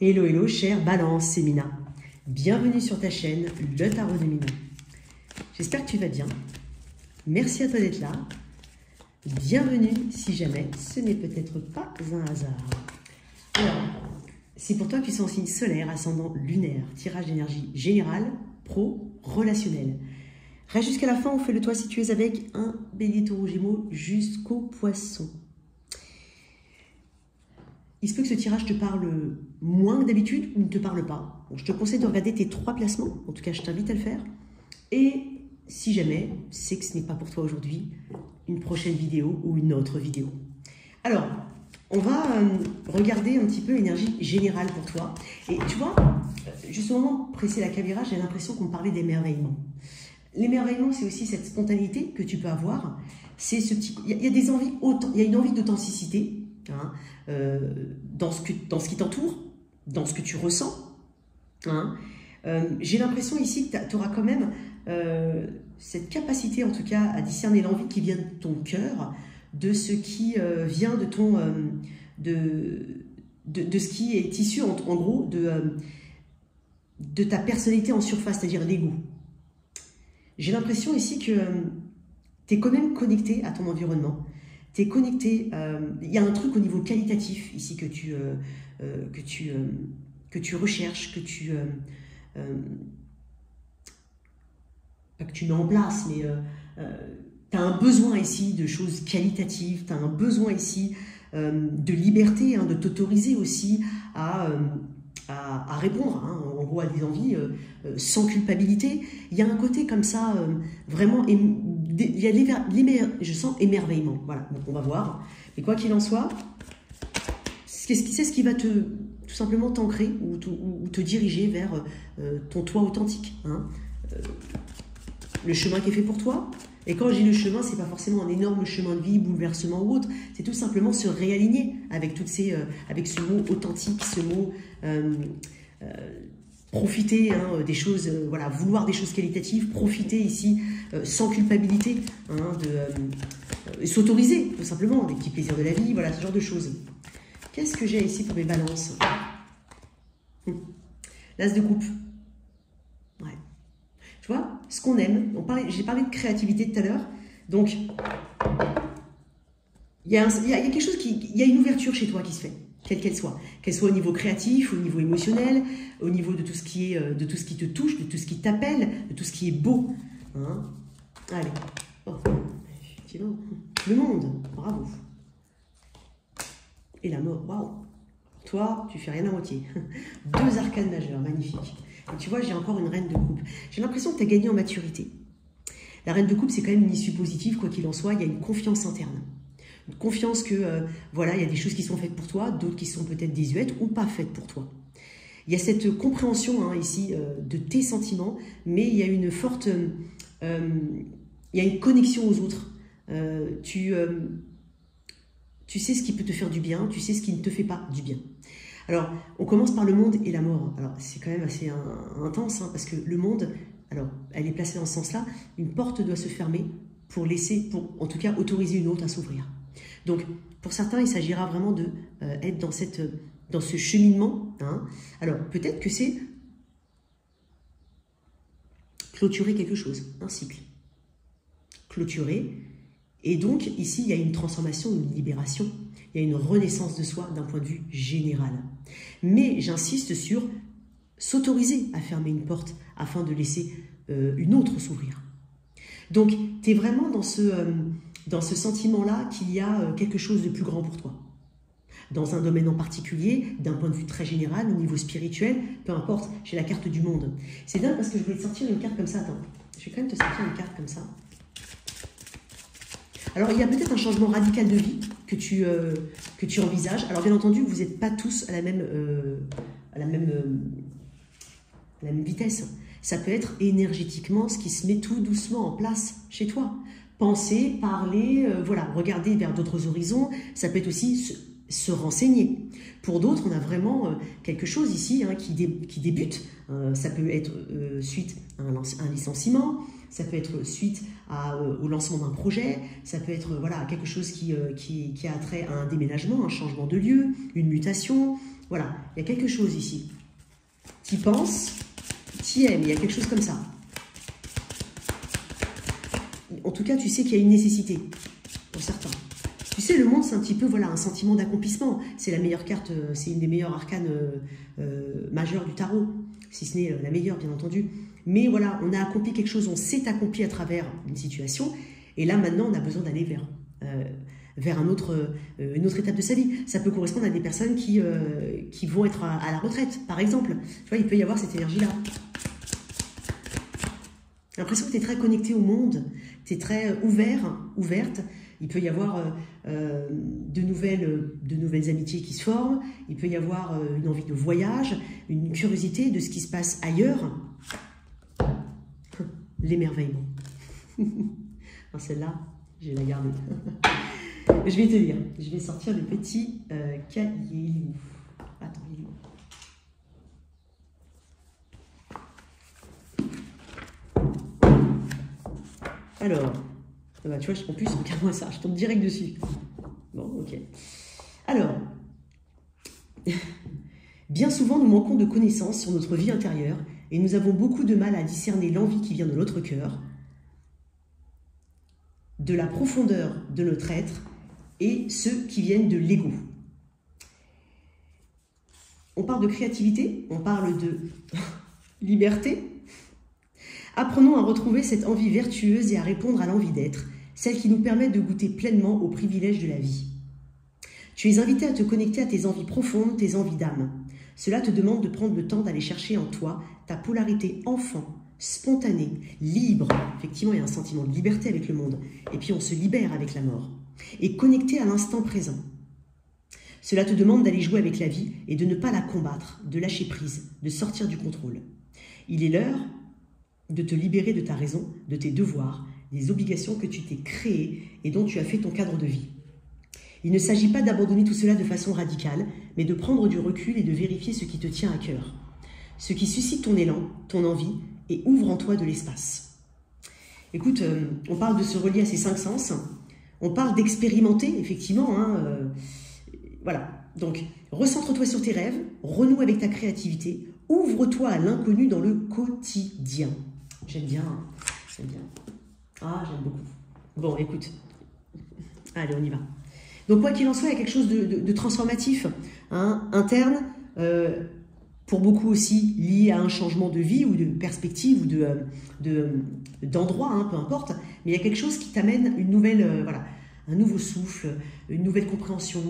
Hello, hello, chère Balance, c'est Mina. Bienvenue sur ta chaîne, le Tarot de Mina. J'espère que tu vas bien. Merci à toi d'être là. Bienvenue si jamais ce n'est peut-être pas un hasard. Alors, si pour toi tu sens signe solaire, ascendant lunaire, tirage d'énergie générale, pro, relationnel. Reste jusqu'à la fin, on fait le toit si tu es avec un bélier taureau gémeaux jusqu'au poisson. Il se peut que ce tirage te parle moins que d'habitude ou ne te parle pas. Bon, je te conseille de regarder tes 3 placements. En tout cas, je t'invite à le faire. Et si jamais, c'est que ce n'est pas pour toi aujourd'hui, une prochaine vidéo ou une autre vidéo. Alors, on va regarder un petit peu l'énergie générale pour toi. Et tu vois, juste au moment de presser la caméra, j'ai l'impression qu'on me parlait d'émerveillement. L'émerveillement, c'est aussi cette spontanéité que tu peux avoir. C'est ce petit, il y a des envies, il y a une envie d'authenticité. Hein, dans ce qui t'entoure, dans ce que tu ressens. Hein. J'ai l'impression ici que tu auras quand même cette capacité, en tout cas, à discerner l'envie qui vient de ton cœur, de ce qui vient de ton de ce qui est issu, en gros, de ta personnalité en surface, c'est-à-dire l'ego. J'ai l'impression ici que tu es quand même connecté à ton environnement. Tu es connecté, il y a un truc au niveau qualitatif ici que tu recherches, pas que tu mets en place, mais tu as un besoin ici de choses qualitatives, tu as un besoin ici de liberté, hein, de t'autoriser aussi à répondre, hein, en gros, à des envies sans culpabilité. Il y a un côté comme ça, vraiment, il y a je sens émerveillement. Voilà, donc on va voir. Mais quoi qu'il en soit, c'est ce qui va tout simplement t'ancrer ou te diriger vers ton toi authentique. Hein. Le chemin qui est fait pour toi. Et quand je dis le chemin, c'est pas forcément un énorme chemin de vie, bouleversement ou autre. C'est tout simplement se réaligner avec avec ce mot authentique, ce mot profiter, hein, des choses, voilà, vouloir des choses qualitatives, profiter ici sans culpabilité, hein, s'autoriser tout simplement des petits plaisirs de la vie, voilà, ce genre de choses. Qu'est-ce que j'ai ici pour mes balances? L'as de coupe. Ouais. Tu vois, ce qu'on aime, j'ai parlé de créativité tout à l'heure, donc il y a quelque chose il y a une ouverture chez toi qui se fait, quelle qu'elle soit au niveau créatif, au niveau émotionnel, au niveau de tout ce qui est, de tout ce qui te touche, de tout ce qui t'appelle, de tout ce qui est beau. Hein. Allez, oh, effectivement, le monde, bravo. Et la mort, waouh. Toi, tu fais rien à moitié. 2 arcanes majeures, magnifique. Et tu vois, j'ai encore une reine de coupe. J'ai l'impression que tu as gagné en maturité. La reine de coupe, c'est quand même une issue positive, quoi qu'il en soit. Il y a une confiance interne. Une confiance que, voilà, il y a des choses qui sont faites pour toi, d'autres qui sont peut-être désuètes ou pas faites pour toi. Il y a cette compréhension, hein, ici, de tes sentiments, mais il y a une forte... il y a une connexion aux autres. Tu sais ce qui peut te faire du bien, tu sais ce qui ne te fait pas du bien. Alors, on commence par le monde et la mort. Alors, c'est quand même assez intense, hein, parce que le monde, alors, elle est placée dans ce sens-là, une porte doit se fermer pour en tout cas, autoriser une autre à s'ouvrir. Donc, pour certains, il s'agira vraiment de être dans ce cheminement. Hein. Alors, peut-être que c'est clôturer quelque chose, un cycle. Clôturer. Et donc, ici, il y a une transformation, une libération. Il y a une renaissance de soi d'un point de vue général. Mais j'insiste sur s'autoriser à fermer une porte afin de laisser une autre s'ouvrir. Donc, tu es vraiment dans ce sentiment-là qu'il y a quelque chose de plus grand pour toi. Dans un domaine en particulier, d'un point de vue très général, au niveau spirituel, peu importe, j'ai la carte du monde. C'est dingue parce que je voulais te sortir une carte comme ça. Attends, je vais quand même te sortir une carte comme ça. Alors, il y a peut-être un changement radical de vie que tu envisages. Alors, bien entendu, vous n'êtes pas tous à la même vitesse. Ça peut être énergétiquement ce qui se met tout doucement en place chez toi. Penser, parler, voilà, regarder vers d'autres horizons. Ça peut être aussi se renseigner. Pour d'autres, on a vraiment quelque chose ici, hein, qui débute. Ça peut être suite à un licenciement. Ça peut être suite au lancement d'un projet, ça peut être voilà, quelque chose qui a trait à un déménagement, un changement de lieu, une mutation, Voilà, il y a quelque chose ici. Tu penses, tu aimes, il y a quelque chose comme ça. En tout cas, tu sais qu'il y a une nécessité, pour certains. Tu sais, le monde, c'est un petit peu, voilà, un sentiment d'accomplissement. C'est la meilleure carte, c'est une des meilleures arcanes majeures du tarot, si ce n'est la meilleure, bien entendu. Mais voilà, on a accompli quelque chose, on s'est accompli à travers une situation, et là, maintenant, on a besoin d'aller vers une autre étape de sa vie. Ça peut correspondre à des personnes qui vont être à la retraite, par exemple. Tu vois, il peut y avoir cette énergie-là. J'ai l'impression que tu es très connecté au monde, tu es très ouverte. Il peut y avoir de nouvelles amitiés qui se forment. Il peut y avoir une envie de voyage, une curiosité de ce qui se passe ailleurs. L'émerveillement. Celle-là, je vais la garder. Je vais te dire, je vais sortir le petit cahier. Attends, il est où? Alors, bah, tu vois, en plus, regarde-moi ça, je tombe direct dessus. Bon, ok. Alors, bien souvent, nous manquons de connaissances sur notre vie intérieure et nous avons beaucoup de mal à discerner l'envie qui vient de notre cœur, de la profondeur de notre être et ceux qui viennent de l'ego. On parle de créativité, on parle de liberté. Apprenons à retrouver cette envie vertueuse et à répondre à l'envie d'être, celle qui nous permet de goûter pleinement aux privilèges de la vie. Tu es invité à te connecter à tes envies profondes, tes envies d'âme. Cela te demande de prendre le temps d'aller chercher en toi ta polarité enfant, spontanée, libre. Effectivement, il y a un sentiment de liberté avec le monde. Et puis on se libère avec la mort. Et connecté à l'instant présent. Cela te demande d'aller jouer avec la vie et de ne pas la combattre, de lâcher prise, de sortir du contrôle. Il est l'heure de te libérer de ta raison, de tes devoirs, des obligations que tu t'es créées et dont tu as fait ton cadre de vie. Il ne s'agit pas d'abandonner tout cela de façon radicale, mais de prendre du recul et de vérifier ce qui te tient à cœur, ce qui suscite ton élan, ton envie et ouvre en toi de l'espace. Écoute, on parle de se relier à ces 5 sens, on parle d'expérimenter, effectivement, voilà. Donc, recentre-toi sur tes rêves, renoue avec ta créativité, ouvre-toi à l'inconnu dans le quotidien. J'aime bien, j'aime bien. Ah, j'aime beaucoup. Bon, écoute, allez, on y va. Donc, quoi qu'il en soit, il y a quelque chose de transformatif, interne, pour beaucoup aussi lié à un changement de vie ou de perspective ou d'endroit, peu importe. Mais il y a quelque chose qui t'amène une nouvelle, voilà, un nouveau souffle, une nouvelle compréhension,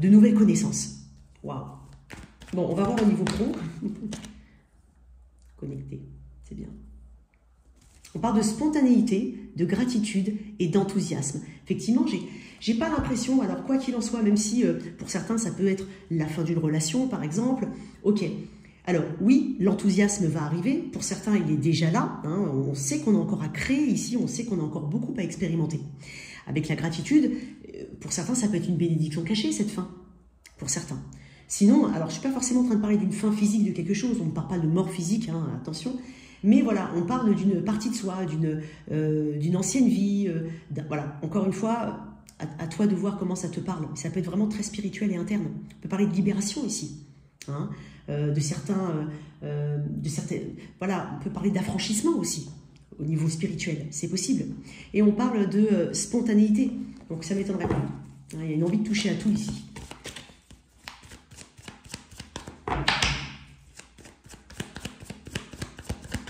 de nouvelles connaissances. Waouh! Bon, on va voir au niveau pro. Connecté, c'est bien. On parle de spontanéité, de gratitude et d'enthousiasme. Effectivement, j'ai pas l'impression, alors quoi qu'il en soit, même si pour certains ça peut être la fin d'une relation par exemple, ok. Alors oui, l'enthousiasme va arriver, pour certains il est déjà là, on sait qu'on a encore à créer ici, on sait qu'on a encore beaucoup à expérimenter. Avec la gratitude, pour certains ça peut être une bénédiction cachée cette fin, pour certains. Sinon, alors je ne suis pas forcément en train de parler d'une fin physique de quelque chose, on ne parle pas de mort physique, attention, mais voilà, on parle d'une partie de soi, d'une ancienne vie, voilà, encore une fois, à toi de voir comment ça te parle. Ça peut être vraiment très spirituel et interne. On peut parler de libération ici, de certains, voilà, on peut parler d'affranchissement aussi, au niveau spirituel, c'est possible. Et on parle de spontanéité, donc ça ne m'étonnerait pas. Il y a une envie de toucher à tout ici.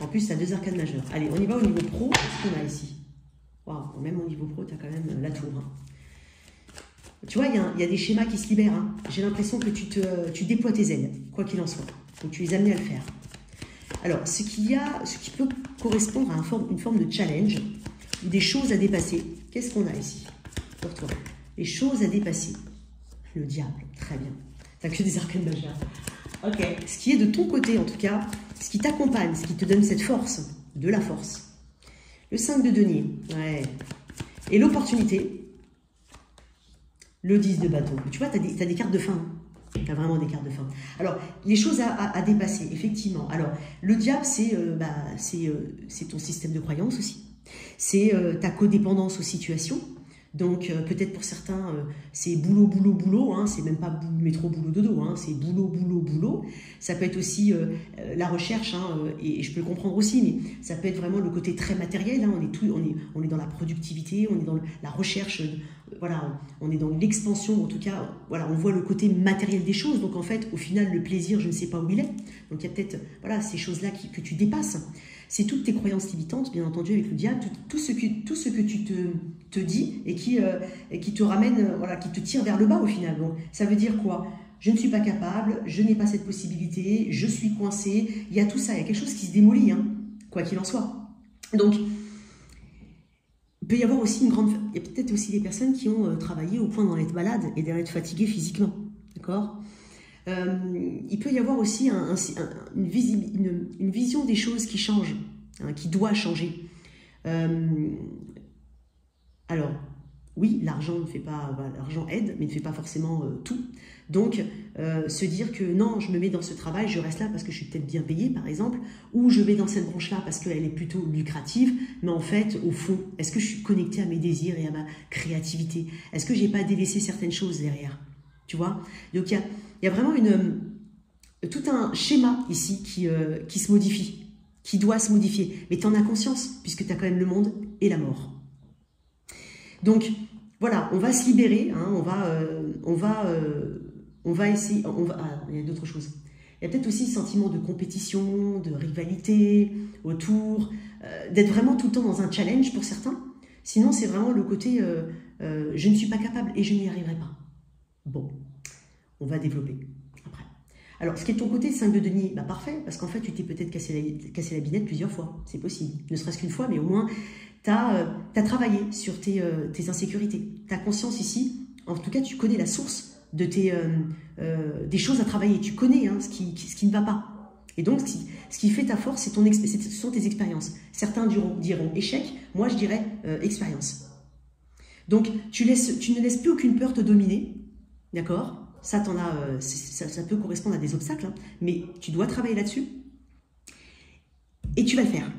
En plus, tu as 2 arcanes majeures. Allez, on y va au niveau pro. Qu'est-ce qu'on a ici? Waouh, même au niveau pro, tu as quand même la tour. Tu vois, il y a des schémas qui se libèrent. J'ai l'impression que tu déploies tes ailes, quoi qu'il en soit. Donc, tu es amené à le faire. Alors, ce qui peut correspondre à une forme de challenge, ou des choses à dépasser. Qu'est-ce qu'on a ici pour toi? Les choses à dépasser. Le diable, très bien. Tu n'as que des arcanes majeures. Ok, ce qui est de ton côté, en tout cas, ce qui t'accompagne, ce qui te donne cette force, de la force. Le 5 de denier, ouais. Et l'opportunité, le 10 de bâton. Tu vois, tu as des cartes de fin. Tu as vraiment des cartes de fin. Alors, les choses à dépasser, effectivement. Alors, le diable, c'est ton système de croyance aussi. C'est ta codépendance aux situations. Donc, peut-être pour certains, c'est boulot, boulot, boulot, hein, c'est même pas métro, boulot, dodo, hein, c'est boulot, boulot, boulot. Ça peut être aussi la recherche, hein, et je peux le comprendre aussi, mais ça peut être vraiment le côté très matériel, hein, on est dans la productivité, on est dans la recherche, voilà, on est dans l'expansion, en tout cas, voilà, on voit le côté matériel des choses, donc en fait, au final, le plaisir, je ne sais pas où il est. Donc, il y a peut-être, voilà, ces choses-là que tu dépasses. C'est toutes tes croyances limitantes, bien entendu, avec le diable, tout ce que tu te dis et qui te ramène, voilà, qui te tire vers le bas au final. Donc, ça veut dire quoi? Je ne suis pas capable, je n'ai pas cette possibilité, je suis coincé. Il y a tout ça, il y a quelque chose qui se démolit, hein, quoi qu'il en soit. Donc, il peut y avoir aussi il y a peut-être aussi des personnes qui ont travaillé au point d'en être malades et d'en être fatiguées physiquement, d'accord? Il peut y avoir aussi une vision des choses qui change, hein, qui doit changer. Alors, oui, l'argent l'argent aide, mais ne fait pas forcément tout. Donc, se dire que non, je me mets dans ce travail, je reste là parce que je suis peut-être bien payée, par exemple, ou je vais dans cette branche-là parce qu'elle est plutôt lucrative, mais en fait, au fond, est-ce que je suis connectée à mes désirs et à ma créativité? Est-ce que je n'ai pas délaissé certaines choses derrière? Tu vois? Donc, il y a vraiment tout un schéma ici qui se modifie, qui doit se modifier. Mais tu en as conscience, puisque tu as quand même le monde et la mort. Donc, voilà, on va se libérer, hein, on va essayer, il y a d'autres choses. Il y a peut-être aussi ce sentiment de compétition, de rivalité autour, d'être vraiment tout le temps dans un challenge pour certains. Sinon, c'est vraiment le côté je ne suis pas capable et je n'y arriverai pas. Bon, on va développer après. Alors, ce qui est de ton côté, 5 de denier, bah parfait, parce qu'en fait, tu t'es peut-être cassé la binette plusieurs fois, c'est possible. Ne serait-ce qu'une fois, mais au moins, tu as travaillé sur tes insécurités. Tu as conscience ici, en tout cas, tu connais la source de des choses à travailler. Tu connais hein, ce qui ne va pas. Et donc, ce qui fait ta force, ce sont tes expériences. Certains diront échec, moi je dirais expérience. Donc, tu ne laisses plus aucune peur te dominer, d'accord? Ça, ça peut correspondre à des obstacles, hein, mais tu dois travailler là-dessus et tu vas le faire.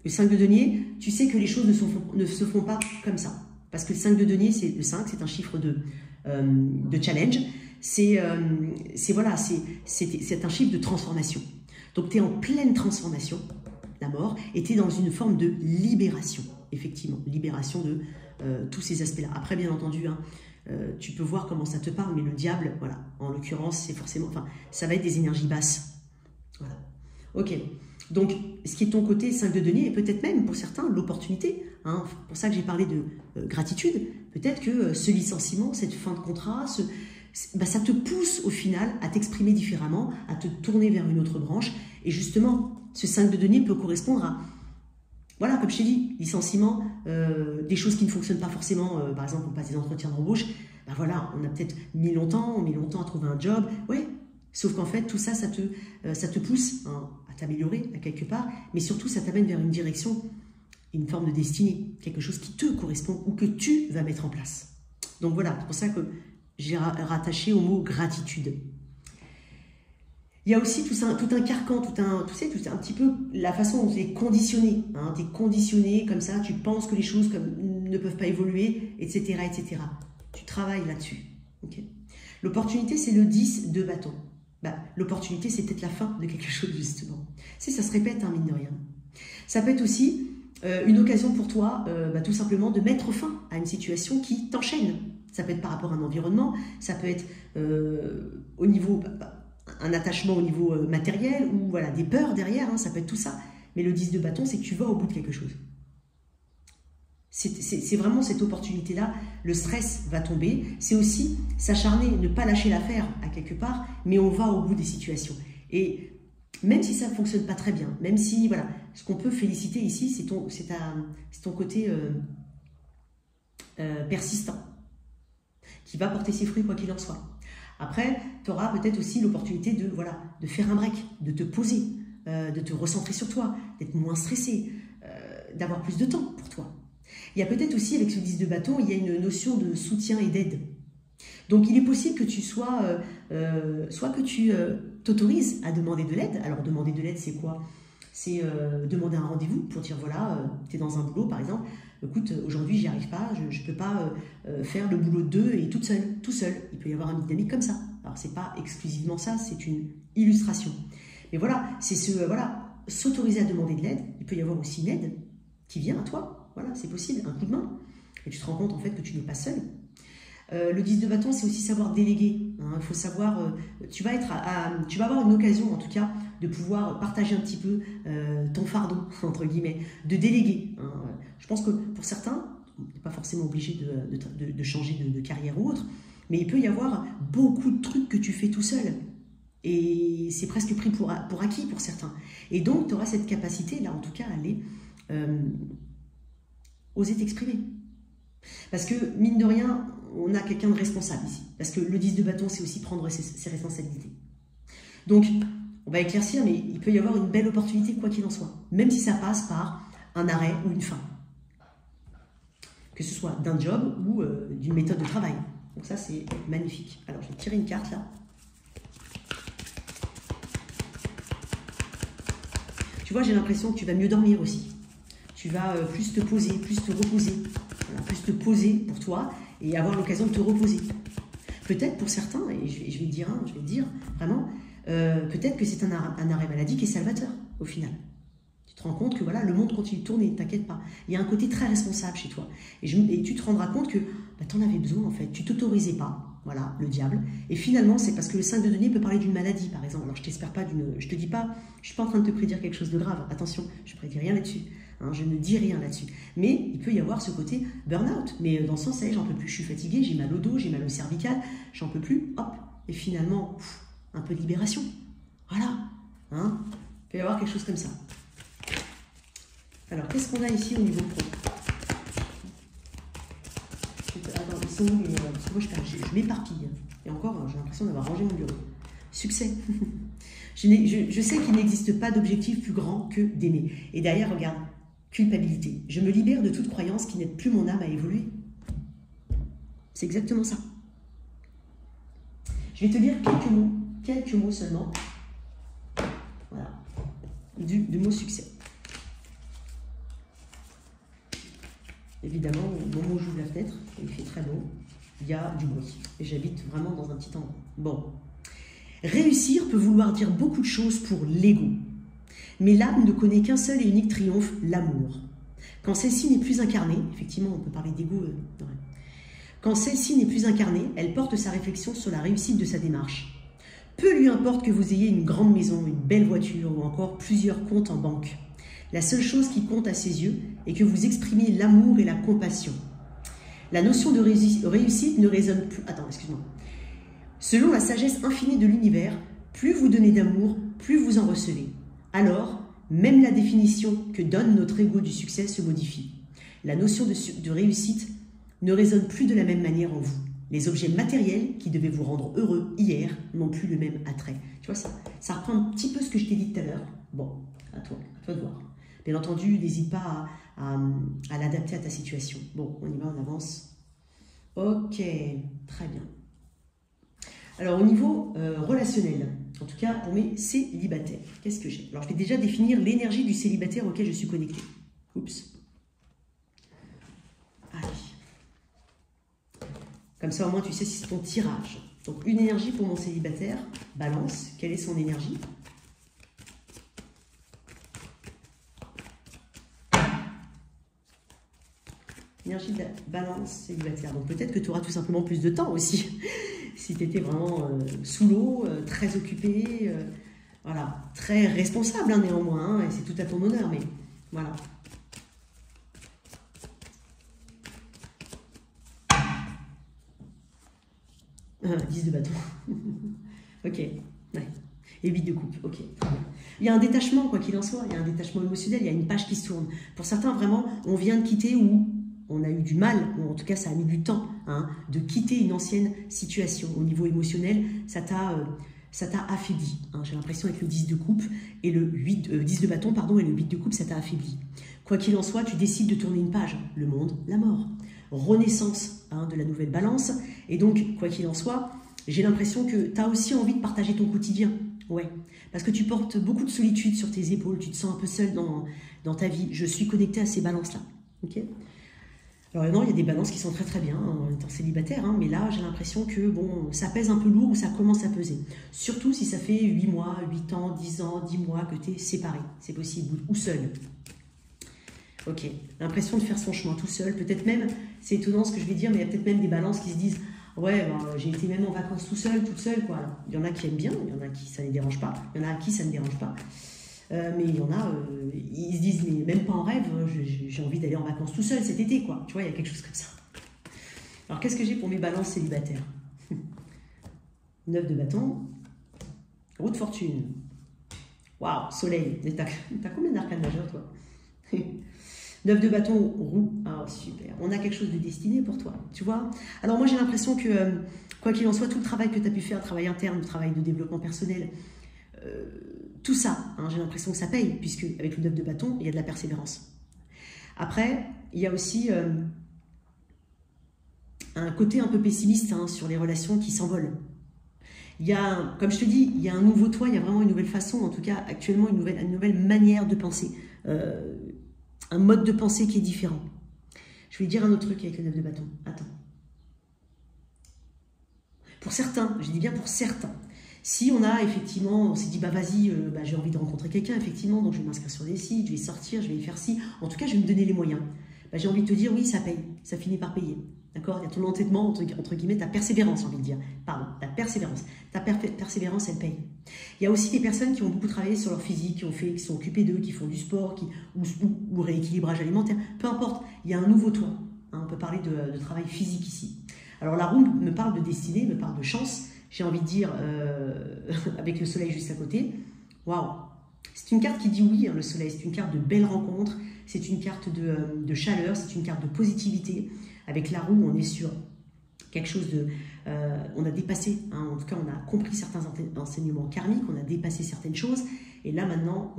Le 5 de denier, tu sais que les choses ne se font pas comme ça. Parce que le 5 de denier, le 5, c'est un chiffre de challenge. C'est voilà, c'est un chiffre de transformation. Donc, tu es en pleine transformation, la mort, et tu es dans une forme de libération, effectivement. Libération de tous ces aspects-là. Après, bien entendu, hein, tu peux voir comment ça te parle, mais le diable, voilà, en l'occurrence, c'est forcément, enfin, ça va être des énergies basses. Voilà. Ok. Donc, ce qui est de ton côté, 5 de denier, et peut-être même, pour certains, l'opportunité. Hein, c'est pour ça que j'ai parlé de gratitude. Peut-être que ce licenciement, cette fin de contrat, ça te pousse au final à t'exprimer différemment, à te tourner vers une autre branche. Et justement, ce 5 de denier peut correspondre à, voilà, comme je t'ai dit, licenciement, des choses qui ne fonctionnent pas forcément. Par exemple, on passe des entretiens d'embauche. Ben voilà, on a peut-être mis longtemps à trouver un job. Ouais, sauf qu'en fait, tout ça, ça te pousse hein, à t'améliorer à quelque part. Mais surtout, ça t'amène vers une direction, une forme de destinée. Quelque chose qui te correspond ou que tu vas mettre en place. Donc voilà, c'est pour ça que j'ai rattaché au mot gratitude. Il y a aussi tout un carcan, tu sais, tout un petit peu la façon dont tu es conditionné. Hein, tu es conditionné comme ça, tu penses que les choses ne peuvent pas évoluer, etc. etc. Tu travailles là-dessus. Okay. L'opportunité, c'est le 10 de bâton. Bah, l'opportunité, c'est peut-être la fin de quelque chose, justement. Ça se répète, hein, mine de rien. Ça peut être aussi une occasion pour toi, tout simplement, de mettre fin à une situation qui t'enchaîne. Ça peut être par rapport à un environnement, ça peut être au niveau... un attachement au niveau matériel ou voilà, des peurs derrière, hein, ça peut être tout ça. Mais le 10 de bâton, c'est que tu vas au bout de quelque chose. C'est vraiment cette opportunité-là. Le stress va tomber. C'est aussi s'acharner, ne pas lâcher l'affaire à quelque part, mais on va au bout des situations. Et même si ça ne fonctionne pas très bien, même si, voilà, ce qu'on peut féliciter ici, c'est ton côté persistant, qui va porter ses fruits quoi qu'il en soit. Après, tu auras peut-être aussi l'opportunité de faire un break, de te poser, de te recentrer sur toi, d'être moins stressé, d'avoir plus de temps pour toi. Il y a peut-être aussi, avec ce 10 de bâton, il y a une notion de soutien et d'aide. Donc, il est possible que tu soit que tu t'autorises à demander de l'aide. Alors, demander de l'aide, c'est quoi? c'est demander un rendez-vous pour dire, voilà, tu es dans un boulot, par exemple, écoute, aujourd'hui, j'y arrive pas, je ne peux pas faire le boulot de deux et toute seule, tout seul. Il peut y avoir une dynamique comme ça. Alors, c'est pas exclusivement ça, c'est une illustration. Mais voilà, c'est voilà, s'autoriser à demander de l'aide. Il peut y avoir aussi une aide qui vient à toi. Voilà, c'est possible, un coup de main. Et tu te rends compte, en fait, que tu n'es pas seul. Le 10 de bâton, c'est aussi savoir déléguer. Il faut savoir, tu vas avoir une occasion, en tout cas, de pouvoir partager un petit peu ton fardeau, entre guillemets, de déléguer. Je pense que pour certains, on n'est pas forcément obligé de changer de carrière ou autre, mais il peut y avoir beaucoup de trucs que tu fais tout seul. Et c'est presque pris pour acquis pour certains. Et donc, tu auras cette capacité, là, en tout cas, à aller oser t'exprimer. Parce que, mine de rien, on a quelqu'un de responsable ici. Parce que le 10 de bâton, c'est aussi prendre ses responsabilités. Donc, on va éclaircir, mais il peut y avoir une belle opportunité, quoi qu'il en soit. Même si ça passe par un arrêt ou une fin. Que ce soit d'un job ou d'une méthode de travail. Donc ça, c'est magnifique. Alors, je vais tirer une carte, là. Tu vois, j'ai l'impression que tu vas mieux dormir aussi. Tu vas plus te poser, plus te reposer. Voilà, plus te poser pour toi et avoir l'occasion de te reposer. Peut-être pour certains, et je vais dire vraiment, peut-être que c'est un arrêt maladie qui est salvateur au final. Tu te rends compte que voilà, le monde continue de tourner, t'inquiète pas. Il y a un côté très responsable chez toi. Et tu te rendras compte que bah, tu en avais besoin en fait, tu t'autorisais pas. Voilà, le diable. Et finalement, c'est parce que le 5 de denier peut parler d'une maladie, par exemple. Alors, je t'espère pas je te dis pas, je suis pas en train de te prédire quelque chose de grave. Attention, je ne prédis rien là-dessus. Hein, je ne dis rien là-dessus. Mais il peut y avoir ce côté burn-out. Mais dans le sens, ça y est, j'en peux plus, je suis fatiguée, j'ai mal au dos, j'ai mal au cervical, j'en peux plus, hop. Et finalement, un peu de libération. Voilà. Hein, il peut y avoir quelque chose comme ça. Alors, qu'est-ce qu'on a ici au niveau pro? Attends, ils sont où les... Parce que moi, je m'éparpille. Et encore, j'ai l'impression d'avoir rangé mon bureau. Succès. Je sais qu'il n'existe pas d'objectif plus grand que d'aimer. Et derrière, regarde, culpabilité. Je me libère de toute croyance qui n'aide plus mon âme à évoluer. C'est exactement ça. Je vais te lire quelques mots seulement. Voilà. Du mot succès. Évidemment, au moment où j'ouvre la fenêtre, il fait très beau, il y a du bruit. Et j'habite vraiment dans un petit endroit. Bon. Réussir peut vouloir dire beaucoup de choses pour l'ego. Mais l'âme ne connaît qu'un seul et unique triomphe, l'amour. Quand celle-ci n'est plus incarnée, effectivement, on peut parler d'ego. Quand celle-ci n'est plus incarnée, elle porte sa réflexion sur la réussite de sa démarche. Peu lui importe que vous ayez une grande maison, une belle voiture ou encore plusieurs comptes en banque. La seule chose qui compte à ses yeux est que vous exprimiez l'amour et la compassion. La notion de réussite ne résonne plus... Attends, excuse-moi. Selon la sagesse infinie de l'univers, plus vous donnez d'amour, plus vous en recevez. Alors, même la définition que donne notre ego du succès se modifie. La notion de réussite ne résonne plus de la même manière en vous. Les objets matériels qui devaient vous rendre heureux hier n'ont plus le même attrait. Tu vois, ça reprend un petit peu ce que je t'ai dit tout à l'heure. Bon, à toi de voir. Bien entendu, n'hésite pas à l'adapter à ta situation. Bon, on y va, on avance. Ok, très bien. Alors, au niveau relationnel, en tout cas pour mes célibataires, qu'est-ce que j'ai? Alors, je vais déjà définir l'énergie du célibataire auquel je suis connectée. Oups. Allez. Comme ça, au moins, tu sais si c'est ton tirage. Donc, une énergie pour mon célibataire, balance. Quelle est son énergie? Énergie de la balance célibataire. Donc peut-être que tu auras tout simplement plus de temps aussi. Si tu étais vraiment sous l'eau, très occupé, voilà, très responsable hein, néanmoins, hein, et c'est tout à ton honneur, mais voilà. Ah, 10 de bâton. Ok, ouais. Et 8 de coupe, ok. Il y a un détachement, quoi qu'il en soit, il y a un détachement émotionnel, il y a une page qui se tourne. Pour certains, vraiment, on vient de quitter ou on a eu du mal, ou en tout cas ça a mis du temps, hein, de quitter une ancienne situation. Au niveau émotionnel, ça t'a affaibli. Hein. J'ai l'impression avec le 10 de coupe et le 10 de bâton, pardon, et le 8 de coupe, ça t'a affaibli. Quoi qu'il en soit, tu décides de tourner une page. Le monde, la mort. Renaissance hein, de la nouvelle balance. Et donc, quoi qu'il en soit, j'ai l'impression que tu as aussi envie de partager ton quotidien Ouais, parce que tu portes beaucoup de solitude sur tes épaules, tu te sens un peu seul dans ta vie. Je suis connectée à ces balances-là. Ok. Alors non, il y a des balances qui sont très très bien en étant célibataire, hein, mais là j'ai l'impression que bon, ça pèse un peu lourd ou ça commence à peser. Surtout si ça fait 8 mois, 8 ans, 10 ans, 10 mois que tu es séparé, c'est possible, ou seul. Ok, l'impression de faire son chemin tout seul, peut-être même, c'est étonnant ce que je vais dire, mais il y a peut-être même des balances qui se disent « Ouais, ben, j'ai été même en vacances tout seul, toute seule, quoi. » Alors, il y en a qui aiment bien, il y en a qui ça ne les dérange pas, il y en a à qui ça ne dérange pas. Mais il y en a, ils se disent, mais même pas en rêve, j'ai envie d'aller en vacances tout seul cet été, quoi. Tu vois, il y a quelque chose comme ça. Alors, qu'est-ce que j'ai pour mes balances célibataires? 9 de bâton, roue de fortune. Waouh, soleil. T'as combien d'arcanes majeures, toi? 9 de bâton, roue. Ah, super. On a quelque chose de destiné pour toi, tu vois. Alors, moi, j'ai l'impression que, quoi qu'il en soit, tout le travail que tu as pu faire, le travail interne, le travail de développement personnel, tout ça, hein, j'ai l'impression que ça paye, puisque avec le 9 de bâton, il y a de la persévérance. Après, il y a aussi un côté un peu pessimiste hein, sur les relations qui s'envolent. Il y a, comme je te dis, il y a un nouveau toi, il y a vraiment une nouvelle façon, en tout cas actuellement une nouvelle manière de penser, un mode de pensée qui est différent. Je vais dire un autre truc avec le 9 de bâton. Attends. Pour certains, je dis bien pour certains, si on a effectivement, on s'est dit, bah vas-y, j'ai envie de rencontrer quelqu'un, effectivement, donc je vais m'inscrire sur des sites, je vais sortir, je vais faire ci, en tout cas, je vais me donner les moyens. Bah, j'ai envie de te dire, oui, ça paye, ça finit par payer. D'accord? Il y a ton entêtement, entre guillemets, ta persévérance, j'ai envie de dire. Pardon, ta persévérance. Ta persévérance, elle paye. Il y a aussi des personnes qui ont beaucoup travaillé sur leur physique, qui sont occupées d'eux, qui font du sport, ou rééquilibrage alimentaire, peu importe, il y a un nouveau toi. Hein, on peut parler de travail physique ici. Alors la roue me parle de destinée, me parle de chance, j'ai envie de dire, avec le soleil juste à côté, waouh! C'est une carte qui dit oui, hein, le soleil, c'est une carte de belles rencontres, c'est une carte de chaleur, c'est une carte de positivité. Avec la roue, on est sur quelque chose de... on a dépassé, hein, en tout cas, on a compris certains enseignements karmiques, on a dépassé certaines choses, et là, maintenant,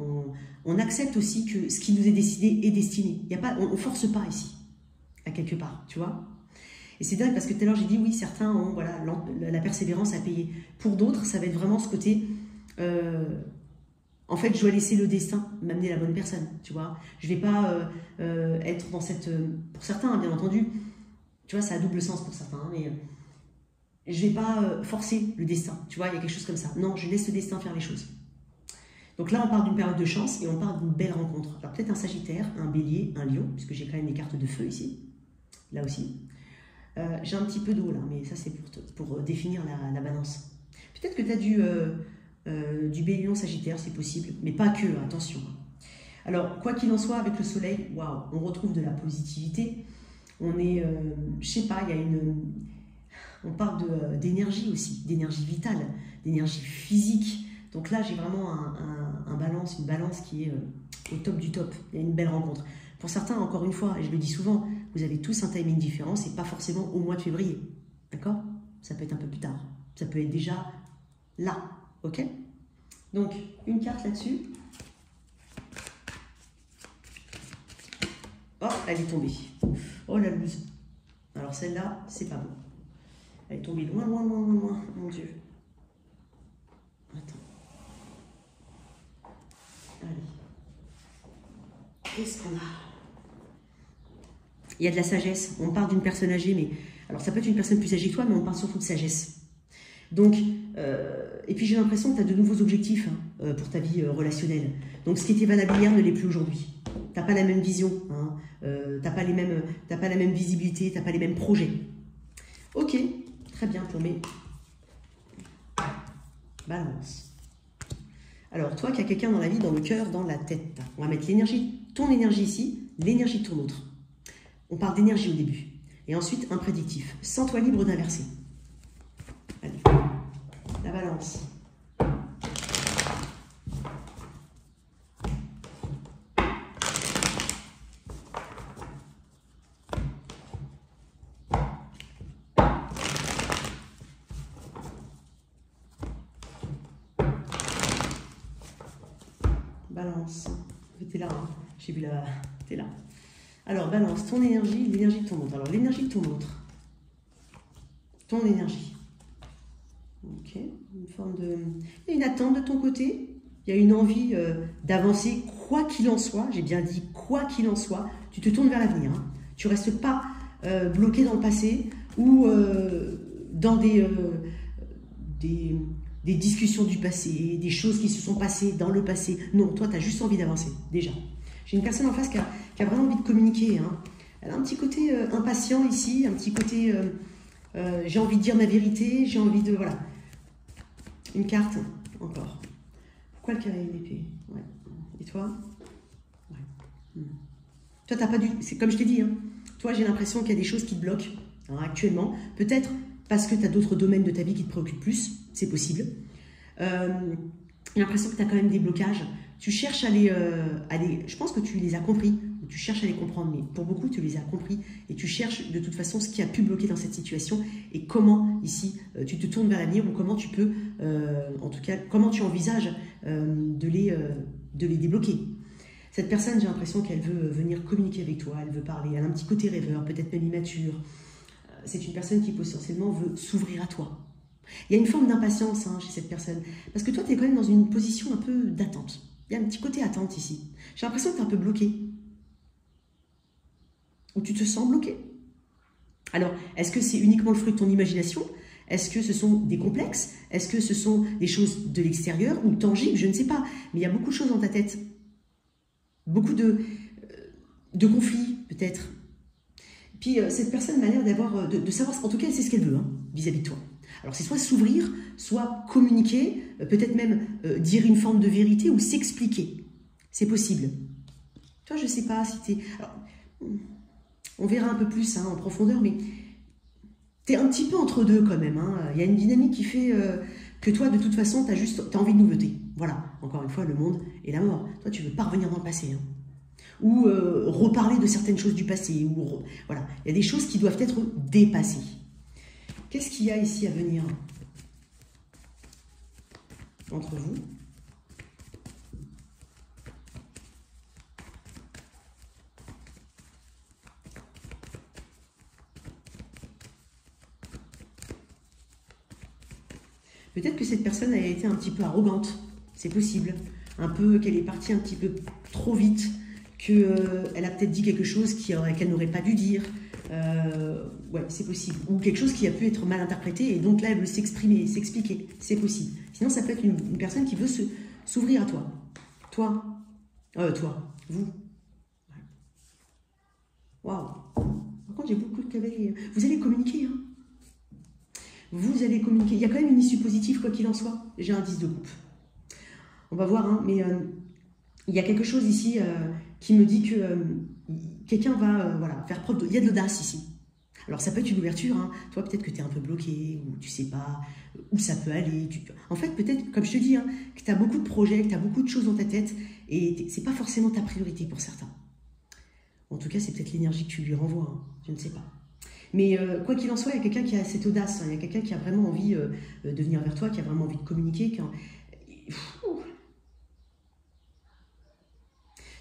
on accepte aussi que ce qui nous est décidé est destiné. Il y a pas, on ne force pas ici, à quelque part, tu vois. Et c'est dingue parce que tout à l'heure, j'ai dit, oui, certains ont voilà, la persévérance à payer. Pour d'autres, ça va être vraiment ce côté... en fait, je dois laisser le destin m'amener la bonne personne, tu vois. Je ne vais pas être dans cette... pour certains, bien entendu, tu vois, ça a double sens pour certains, hein, mais je ne vais pas forcer le destin, tu vois, il y a quelque chose comme ça. Non, je laisse le destin faire les choses. Donc là, on part d'une période de chance et on part d'une belle rencontre. Alors peut-être un Sagittaire, un Bélier, un Lion, puisque j'ai quand même des cartes de feu ici, là aussi. J'ai un petit peu d'eau là, mais ça c'est pour définir la balance. Peut-être que tu as du Bélier Sagittaire, c'est possible, mais pas que, attention. Alors, quoi qu'il en soit, avec le soleil, waouh, on retrouve de la positivité. On est, je sais pas, il y a on parle d'énergie aussi, d'énergie vitale, d'énergie physique. Donc là, j'ai vraiment une balance qui est au top du top. Il y a une belle rencontre. Pour certains, encore une fois, et je le dis souvent, vous avez tous un timing différent, c'est pas forcément au mois de février. D'accord? Ça peut être un peu plus tard. Ça peut être déjà là. Ok? Donc, une carte là-dessus. Oh, elle est tombée. Oh la loose. Alors celle-là, c'est pas bon. Elle est tombée loin, loin, loin, loin, loin. Mon Dieu. Attends. Allez. Qu'est-ce qu'on a? Il y a de la sagesse. On parle d'une personne âgée, mais... Alors ça peut être une personne plus âgée que toi, mais on parle surtout de sagesse. Donc, et puis j'ai l'impression que tu as de nouveaux objectifs hein, pour ta vie relationnelle. Donc ce qui était valable hier ne l'est plus aujourd'hui. Tu n'as pas la même vision, hein, tu n'as pas la même visibilité, tu n'as pas les mêmes projets. Ok, très bien pour mes balances. Alors toi qui as quelqu'un dans la vie, dans le cœur, dans la tête, on va mettre l'énergie, ton énergie ici, l'énergie de ton autre. On parle d'énergie au début. Et ensuite un prédictif. Sens-toi libre d'inverser. Allez, la balance. Balance. T'es là, hein. J'ai vu la... T'es là. Alors, balance ton énergie, l'énergie de ton autre. Alors, l'énergie de ton autre. Ton énergie. Ok, une forme de... Il y a une attente de ton côté, il y a une envie d'avancer, quoi qu'il en soit, j'ai bien dit quoi qu'il en soit, tu te tournes vers l'avenir. Hein. Tu ne restes pas bloqué dans le passé ou dans des discussions du passé, des choses qui se sont passées dans le passé. Non, toi, tu as juste envie d'avancer, déjà. J'ai une personne en face qui a vraiment envie de communiquer. Hein. Elle a un petit côté impatient ici, un petit côté j'ai envie de dire ma vérité, j'ai envie de... Voilà. Une carte, encore. Pourquoi le cavalier d'épée? Ouais. Et toi? Ouais. Toi, t'as pas du... C'est comme je t'ai dit, hein. Toi, j'ai l'impression qu'il y a des choses qui te bloquent hein, actuellement. Peut-être parce que tu as d'autres domaines de ta vie qui te préoccupent plus. C'est possible. J'ai l'impression que tu as quand même des blocages. Tu cherches à les... Je pense que tu les as compris. Tu cherches à les comprendre. Mais pour beaucoup, tu les as compris. Et tu cherches de toute façon ce qui a pu bloquer dans cette situation. Et comment, ici, tu te tournes vers l'avenir. Ou comment tu peux... en tout cas, comment tu envisages de les débloquer. Cette personne, j'ai l'impression qu'elle veut venir communiquer avec toi, elle veut parler, elle a un petit côté rêveur, peut-être même immature. C'est une personne qui potentiellement veut s'ouvrir à toi. Il y a une forme d'impatience hein, chez cette personne, parce que toi, tu es quand même dans une position un peu d'attente. Il y a un petit côté attente ici. J'ai l'impression que tu es un peu bloqué. Ou tu te sens bloqué. Alors, est-ce que c'est uniquement le fruit de ton imagination? Est-ce que ce sont des complexes? Est-ce que ce sont des choses de l'extérieur ou tangibles? Je ne sais pas. Mais il y a beaucoup de choses dans ta tête. Beaucoup de conflits, peut-être. Puis, cette personne m'a l'air d'avoir, de savoir, en tout cas, elle sait ce qu'elle veut, hein, vis-à-vis de toi. Alors, c'est soit s'ouvrir, soit communiquer, peut-être même dire une forme de vérité ou s'expliquer. C'est possible. Toi, je ne sais pas si tu es... Alors, on verra un peu plus hein, en profondeur, mais tu es un petit peu entre deux quand même. Hein. Il y a une dynamique qui fait que toi, de toute façon, tu as envie de nouveauté. Voilà, encore une fois, le monde et la mort. Toi, tu veux pas revenir dans le passé. Hein. Ou reparler de certaines choses du passé. Ou, voilà, il y a des choses qui doivent être dépassées. Qu'est-ce qu'il y a ici à venir entre vous? Peut-être que cette personne a été un petit peu arrogante, c'est possible. Un peu qu'elle est partie un petit peu trop vite, qu'elle a peut-être dit quelque chose qu'elle n'aurait pas dû dire. Ouais, c'est possible. Ou quelque chose qui a pu être mal interprété et donc là, elle veut s'exprimer, s'expliquer. C'est possible. Sinon, ça peut être une personne qui veut s'ouvrir à toi. Toi. Toi. Vous. Waouh. Par contre, j'ai beaucoup de cavaliers. Vous allez communiquer, hein. Vous allez communiquer. Il y a quand même une issue positive, quoi qu'il en soit. J'ai un 10 de coupe. On va voir, hein, mais il y a quelque chose ici qui me dit que quelqu'un va voilà, faire preuve de... Il y a de l'audace ici. Alors, ça peut être une ouverture. Hein. Toi, peut-être que tu es un peu bloqué, ou tu sais pas où ça peut aller. En fait, peut-être, comme je te dis, hein, que tu as beaucoup de projets, que tu as beaucoup de choses dans ta tête, et c'est pas forcément ta priorité pour certains. En tout cas, c'est peut-être l'énergie que tu lui renvoies. Hein. Je ne sais pas. Mais quoi qu'il en soit, il y a quelqu'un qui a cette audace, hein. Il y a quelqu'un qui a vraiment envie de venir vers toi, qui a vraiment envie de communiquer.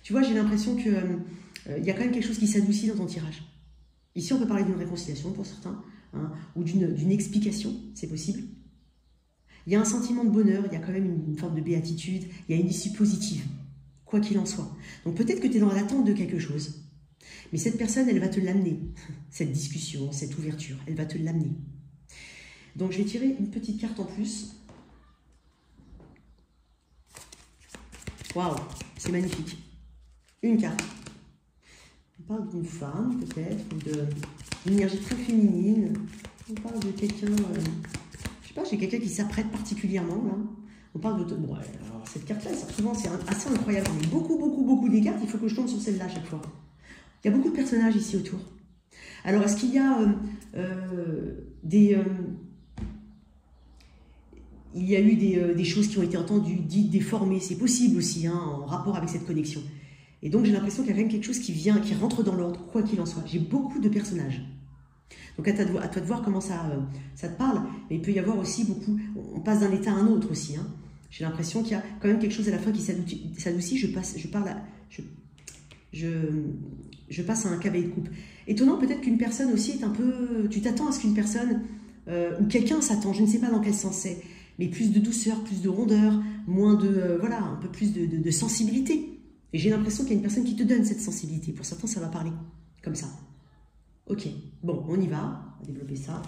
Tu vois, j'ai l'impression qu'il y a quand même quelque chose qui s'adoucit dans ton tirage. Ici, on peut parler d'une réconciliation pour certains, hein, ou d'une explication, c'est possible. Il y a un sentiment de bonheur, il y a quand même une forme de béatitude, il y a une issue positive, quoi qu'il en soit. Donc peut-être que tu es dans l'attente de quelque chose. Mais cette personne, elle va te l'amener, cette discussion, cette ouverture, elle va te l'amener. Donc, je vais tirer une petite carte en plus. Waouh, c'est magnifique. Une carte. On parle d'une femme, peut-être, ou d'une énergie très féminine. On parle de quelqu'un, je sais pas, j'ai quelqu'un qui s'apprête particulièrement, là. On parle de... Bon, alors, cette carte-là, souvent, c'est assez incroyable. On a beaucoup des cartes, il faut que je tombe sur celle-là à chaque fois. Il y a beaucoup de personnages ici autour. Alors, est-ce qu'il y a il y a eu des choses qui ont été entendues, dites, déformées? C'est possible aussi, hein, en rapport avec cette connexion. Et donc, j'ai l'impression qu'il y a quand même quelque chose qui vient, qui rentre dans l'ordre, quoi qu'il en soit. J'ai beaucoup de personnages. Donc, à toi de voir comment ça te parle. Mais il peut y avoir aussi beaucoup... On passe d'un état à un autre aussi. Hein. J'ai l'impression qu'il y a quand même quelque chose à la fin qui s'adoucit. Je passe à un cavalier de coupe. Étonnant, peut-être qu'une personne aussi est un peu... Tu t'attends à ce qu'une personne ou quelqu'un s'attend, je ne sais pas dans quel sens c'est, mais plus de douceur, plus de rondeur, moins de, voilà, un peu plus de sensibilité. Et j'ai l'impression qu'il y a une personne qui te donne cette sensibilité. Pour certains, ça va parler comme ça. Ok, bon, on y va. On va développer ça.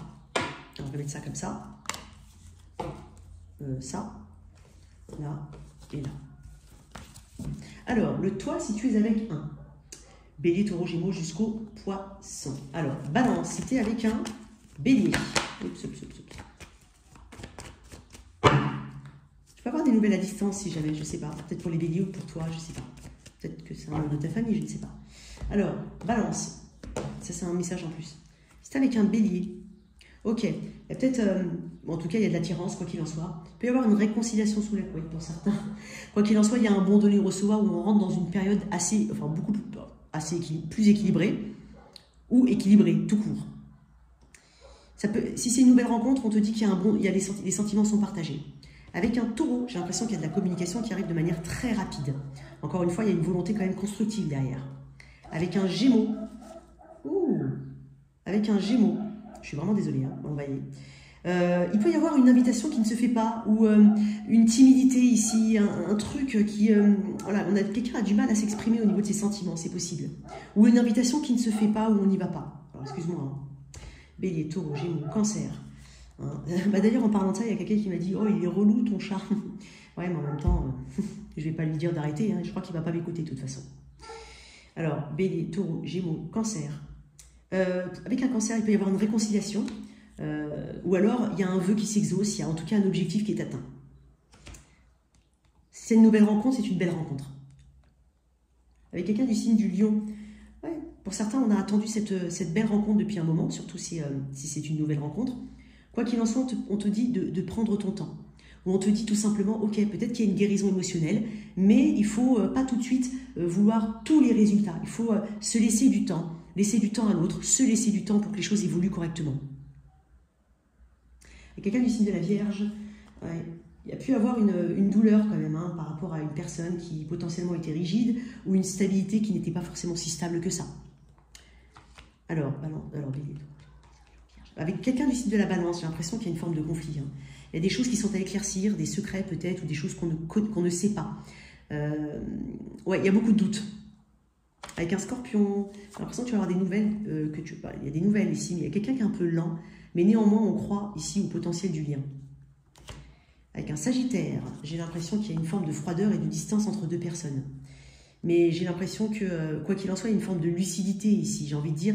On va mettre ça comme ça. Ça, là et là. Alors, le toit, si tu es avec un bélier, taureau, gémeaux jusqu'au poisson. Alors, balance, si tu es avec un bélier. Oups, oups, oups, oups. Tu peux avoir des nouvelles à distance si jamais, je ne sais pas. Peut-être pour les béliers ou pour toi, je ne sais pas. Peut-être que c'est un membre de ta famille, je ne sais pas. Alors, balance. Ça, c'est un message en plus. Si tu es avec un bélier, ok. Il y a peut-être, en tout cas, il y a de l'attirance, quoi qu'il en soit. Il peut y avoir une réconciliation sous la couette pour certains. Quoi qu'il en soit, il y a un bon donner-recevoir où on rentre dans une période assez, enfin, beaucoup plus équilibrée ou équilibrée, tout court. Ça peut, si c'est une nouvelle rencontre, on te dit qu'il y a un bon, les sentiments sont partagés. Avec un taureau, j'ai l'impression qu'il y a de la communication qui arrive de manière très rapide. Encore une fois, il y a une volonté quand même constructive derrière. Avec un gémeau, avec un gémeau, je suis vraiment désolée, hein, on va y aller. Il peut y avoir une invitation qui ne se fait pas, ou une timidité ici, un truc qui... voilà, quelqu'un a du mal à s'exprimer au niveau de ses sentiments, c'est possible. Ou une invitation qui ne se fait pas, ou on n'y va pas. Alors, excuse-moi. Hein. Bélier, taureau, gémeaux, cancer. Hein. Bah, d'ailleurs, en parlant de ça, il y a quelqu'un qui m'a dit « Oh, il est relou ton chat !» Ouais, mais en même temps, je ne vais pas lui dire d'arrêter, hein, je crois qu'il ne va pas m'écouter de toute façon. Alors, bélier, taureau, gémeaux, cancer. Avec un cancer, il peut y avoir une réconciliation, ou alors il y a un vœu qui s'exauce, il y a en tout cas un objectif qui est atteint. C'est une nouvelle rencontre, c'est une belle rencontre. Avec quelqu'un du signe du lion, ouais, pour certains, on a attendu cette belle rencontre depuis un moment, surtout si c'est une nouvelle rencontre. Quoi qu'il en soit, on te dit de prendre ton temps. Ou on te dit tout simplement, ok, peut-être qu'il y a une guérison émotionnelle, mais il ne faut pas tout de suite vouloir tous les résultats. Il faut se laisser du temps. Laisser du temps à l'autre, se laisser du temps pour que les choses évoluent correctement. Et quelqu'un du signe de la Vierge, ouais, il y a pu avoir une douleur quand même hein, par rapport à une personne qui potentiellement était rigide ou une stabilité qui n'était pas forcément si stable que ça. Alors bélier. Avec quelqu'un du signe de la Balance, j'ai l'impression qu'il y a une forme de conflit. Hein. Il y a des choses qui sont à éclaircir, des secrets peut-être, ou des choses qu'on ne sait pas. Ouais, il y a beaucoup de doutes. Avec un scorpion, j'ai l'impression que tu vas avoir des nouvelles, il y a des nouvelles ici, mais il y a quelqu'un qui est un peu lent, mais néanmoins on croit ici au potentiel du lien. Avec un sagittaire, j'ai l'impression qu'il y a une forme de froideur et de distance entre deux personnes. Mais j'ai l'impression que, quoi qu'il en soit, il y a une forme de lucidité ici, j'ai envie de dire.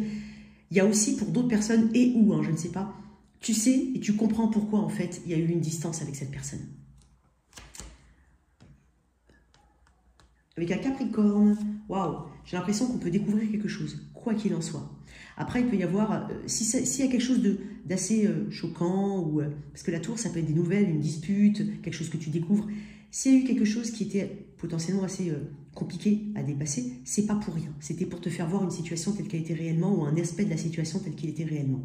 Il y a aussi pour d'autres personnes, et où, hein, je ne sais pas, tu sais et tu comprends pourquoi en fait il y a eu une distance avec cette personne. Avec un Capricorne, waouh, j'ai l'impression qu'on peut découvrir quelque chose, quoi qu'il en soit. Après, il peut y avoir, s'il y a quelque chose d'assez choquant, ou parce que la tour, ça peut être des nouvelles, une dispute, quelque chose que tu découvres. S'il y a eu quelque chose qui était potentiellement assez compliqué à dépasser, c'est pas pour rien. C'était pour te faire voir une situation telle qu'elle était réellement, ou un aspect de la situation tel qu'il était réellement.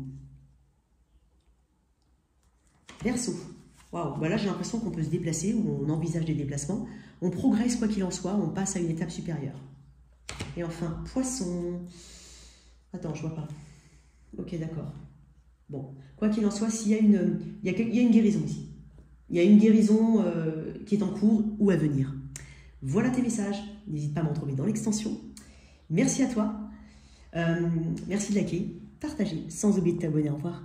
Verseau. Waouh, bah là j'ai l'impression qu'on peut se déplacer, ou on envisage des déplacements. On progresse quoi qu'il en soit, on passe à une étape supérieure. Et enfin, Poisson. Attends, je vois pas. Ok, d'accord. Bon, quoi qu'il en soit, il y a une guérison ici. Il y a une guérison qui est en cours ou à venir. Voilà tes messages. N'hésite pas à m'en trouver dans l'extension. Merci à toi. Merci de liker, partager, sans oublier de t'abonner. Au revoir.